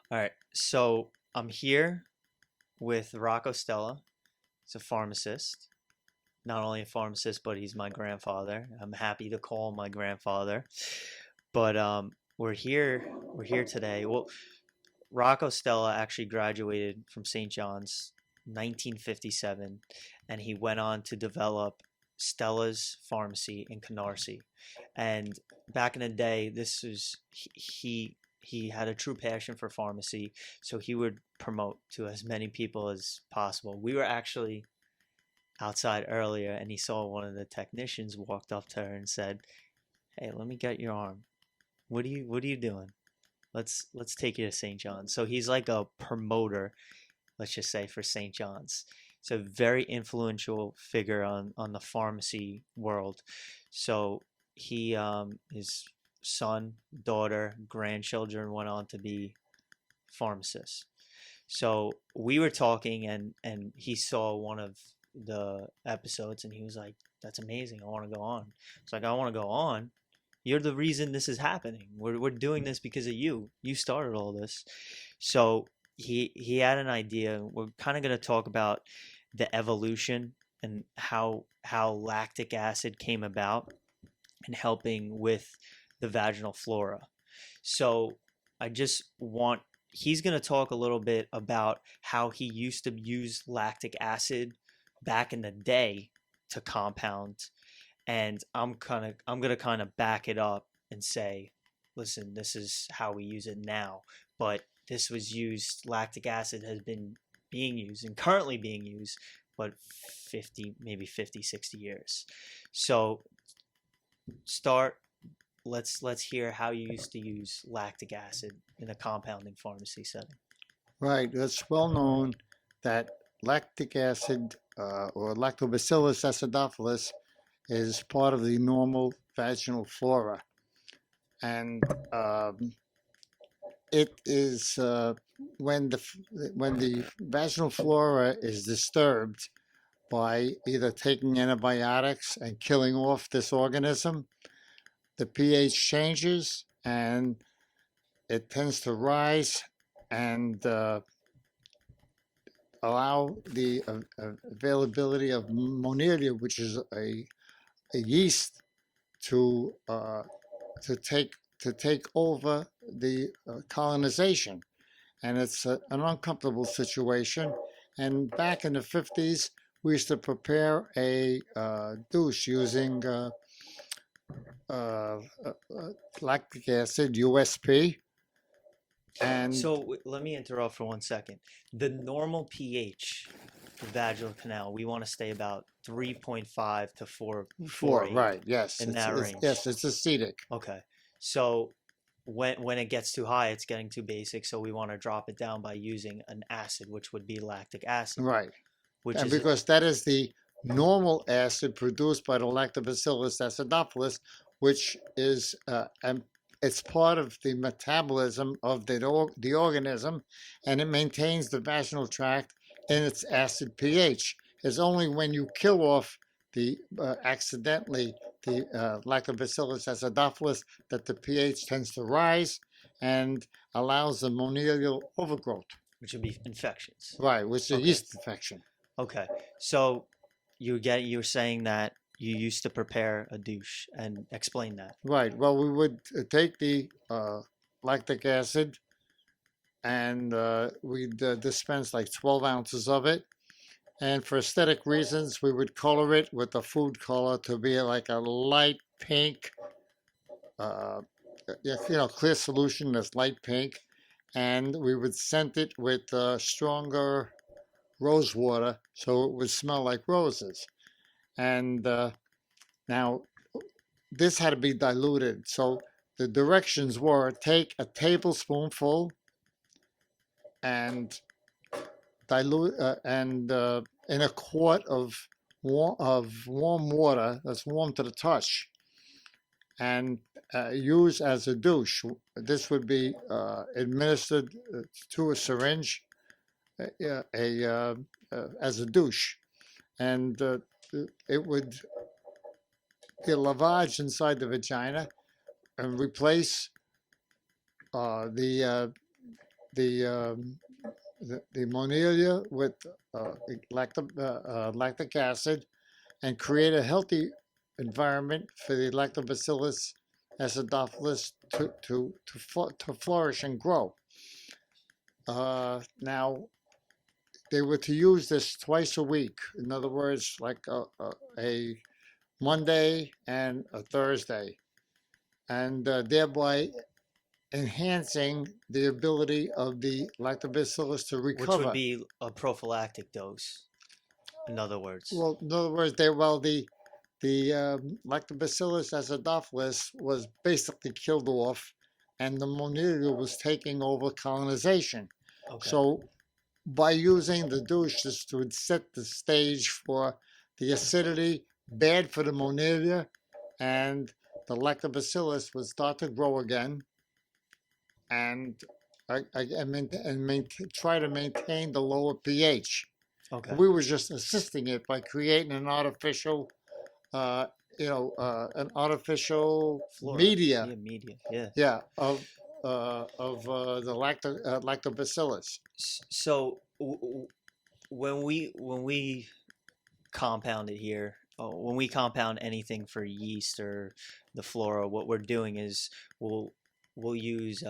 All right, so I'm here with Rocco Stella. He's a pharmacist. Not only a pharmacist, but he's my grandfather. I'm happy to call him my grandfather. But we're here today. Well, Rocco Stella actually graduated from St. John's 1957, and he went on to develop Stella's Pharmacy in Canarsie. And back in the day, this was he had a true passion for pharmacy, so he would promote to as many people as possible. We were actually outside earlier, and he saw one of the technicians walked up to her and said, "Hey, let me get your arm. What are you doing? Let's take you to St. John's." So he's like a promoter, let's just say, for St. John's. He's a very influential figure on the pharmacy world. So his son, daughter, grandchildren went on to be pharmacists. So we were talking, and he saw one of the episodes, and he was like, "That's amazing. I want to go on." It's like, "I want to go on. You're the reason this is happening. We're doing this because of you. You started all this." So he had an idea. We're kind of going to talk about the evolution and how lactic acid came about and helping with the vaginal flora. So I just want he's going to talk a little bit about how he used to use lactic acid back in the day to compound, and I'm gonna kind of back it up and say, listen, this is how we use it now, but this was used. Lactic acid has been being used and currently being used, but 50, maybe 50, 60 years. So start. Let's hear how you used to use lactic acid in a compounding pharmacy setting. Right. It's well known that lactic acid or Lactobacillus acidophilus is part of the normal vaginal flora. And it is when the vaginal flora is disturbed by either taking antibiotics and killing off this organism, the pH changes and it tends to rise and allow the availability of Monelia, which is a yeast, to uh, to take over the colonization, and it's an uncomfortable situation. And back in the 50s, we used to prepare a douche using uh, uh, lactic acid, USP, and So let me interrupt for 1 second. The normal pH for vaginal canal, we want to stay about 3.5 to 4, 4.8 right? Yes, in that range. yes, it's acidic, Okay. So when it gets too high, it's getting too basic. So we want to drop it down by using an acid, which would be lactic acid, right? which And is because that is the normal acid produced by the Lactobacillus acidophilus, which is it's part of the metabolism of the organism, and it maintains the vaginal tract in its acid pH. It's only when you kill off the accidentally the Lactobacillus acidophilus that the pH tends to rise and allows the monilial overgrowth, which would be infections. right, which is a Okay. yeast infection. Okay. So you're saying that you used to prepare a douche and explain that. Right. Well, we would take the lactic acid and we'd dispense like 12 ounces of it. And for aesthetic reasons, we would color it with a food color to be like a light pink, uh, clear solution that's light pink. And we would scent it with stronger rose water so it would smell like roses. And now this had to be diluted. So the directions were take a tablespoonful and dilute and in a quart of warm water that's warm to the touch and use as a douche. This would be administered to a syringe as a douche, and it would be a lavage inside the vagina and replace uh, the uh, the Monelia with lactic acid and create a healthy environment for the Lactobacillus acidophilus to flourish and grow. Now, they were to use this twice a week. In other words, like a Monday and a Thursday, and thereby enhancing the ability of the lactobacillus to Which recover. would be a prophylactic dose, in other words. Well, in other words, the lactobacillus acidophilus was basically killed off, and the Monelia was taking over colonization. Okay. So, by using the douche, this would set the stage for the acidity, bad for the Monelia, and the lactobacillus would start to grow again, and try to maintain the lower pH. Okay. We were just assisting it by creating an artificial, an artificial Flora. media, Yeah. of the lactobacillus. So when we compound it here, when we compound anything for yeast or the flora, what we're doing is we'll use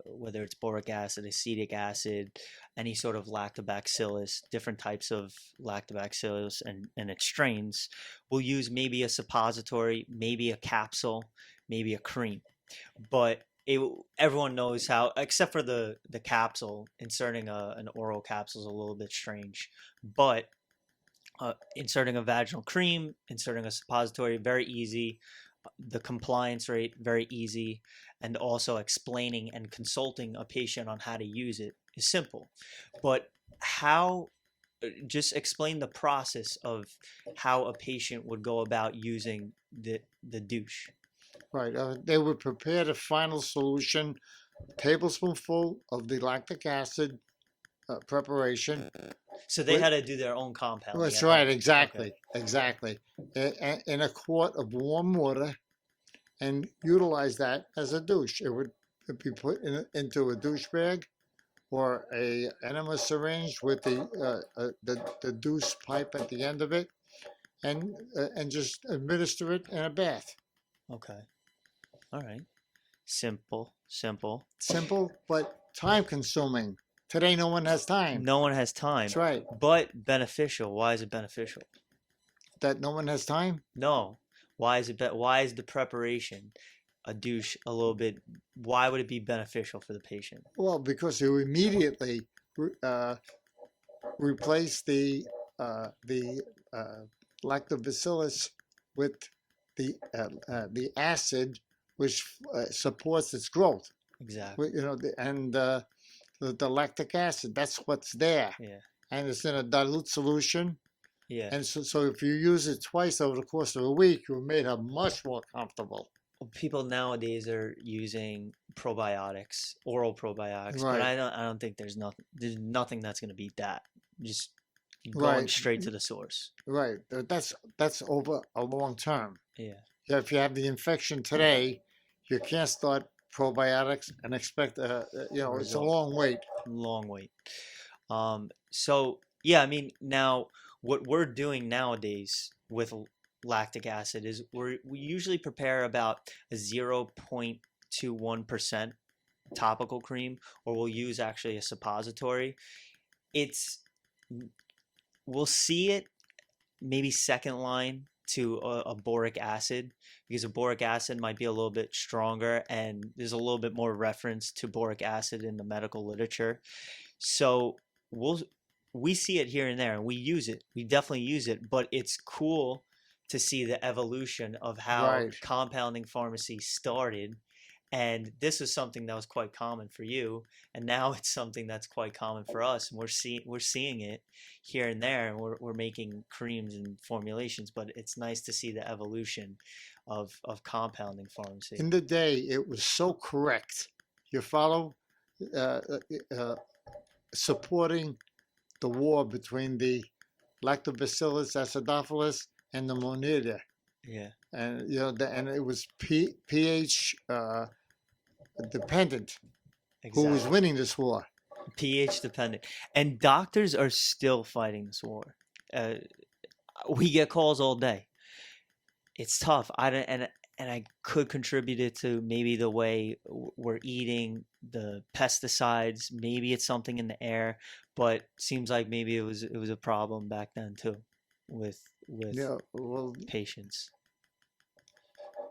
whether it's boric acid, acetic acid, any sort of lactobacillus, different types of lactobacillus and its strains. We'll use maybe a suppository, maybe a capsule, maybe a cream. But everyone knows how, except for the capsule, inserting an oral capsule is a little bit strange. But inserting a vaginal cream, inserting a suppository, very easy. The compliance rate, very easy. And also explaining and consulting a patient on how to use it is simple. But just explain the process of how a patient would go about using the douche. Right. They would prepare the final solution, tablespoonful of the lactic acid preparation. So they had to do their own compound. That's right. Exactly. Okay. Exactly. In a quart of warm water, and utilize that as a douche. It would be put into a douche bag or a enema syringe with the douche pipe at the end of it, and just administer it in a bath. Okay. All right. Simple, but time consuming. Today, no one has time. No one has time. That's right. But beneficial. Why is it beneficial? That no one has time? No. Why is the preparation, a douche, a little bit? Why would it be beneficial for the patient? Well, because you immediately replace the lactobacillus with the acid, which supports its growth. Exactly. The lactic acid, that's what's there. Yeah. And it's in a dilute solution. Yeah. And so if you use it twice over the course of a week, you're made up much more comfortable. People nowadays are using probiotics, oral probiotics, right. But I don't think there's nothing that's going to beat that. Just going straight to the source. Right. That's over a long term. Yeah. If you have the infection today, you can't start probiotics and expect it's a long wait. Long wait. So yeah, I mean, now what we're doing nowadays with lactic acid is we usually prepare about a 0.21% topical cream, or we'll use actually a suppository. We'll see it maybe second line to a boric acid, because a boric acid might be a little bit stronger, and there's a little bit more reference to boric acid in the medical literature. So we see it here and there, and we use it. We definitely use it, but it's cool to see the evolution of how compounding pharmacy started. And this was something that was quite common for you, and now it's something that's quite common for us. And we're seeing it here and there, and we're making creams and formulations. But it's nice to see the evolution of compounding pharmacy. In the day, it was so correct. You follow, supporting the war between the Lactobacillus acidophilus and the Monelia. Yeah. And and it was pH dependent. Exactly. Who was winning this war? pH dependent, and doctors are still fighting this war. Uh, we get calls all day. It's tough. I don't, and I could contribute it to maybe the way we're eating, the pesticides. Maybe it's something in the air, but seems like maybe it was a problem back then too, with Yeah, well, patients.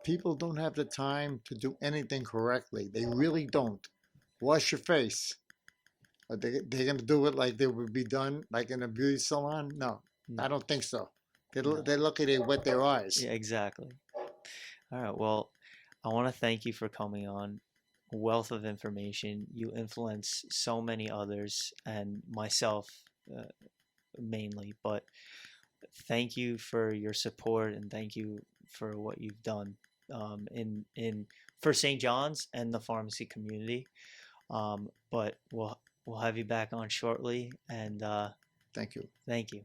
people don't have the time to do anything correctly. They really don't. Wash your face. Are they're going to do it like they would be done, like in a beauty salon? No, No, I don't think so. no. They're lucky they wet their eyes. Yeah, exactly. All right. Well, I want to thank you for coming on. Wealth of information. You influence so many others and myself uh, mainly, but thank you for your support and thank you for what you've done in for St. John's and the pharmacy community. But we'll have you back on shortly, and Thank you. thank you.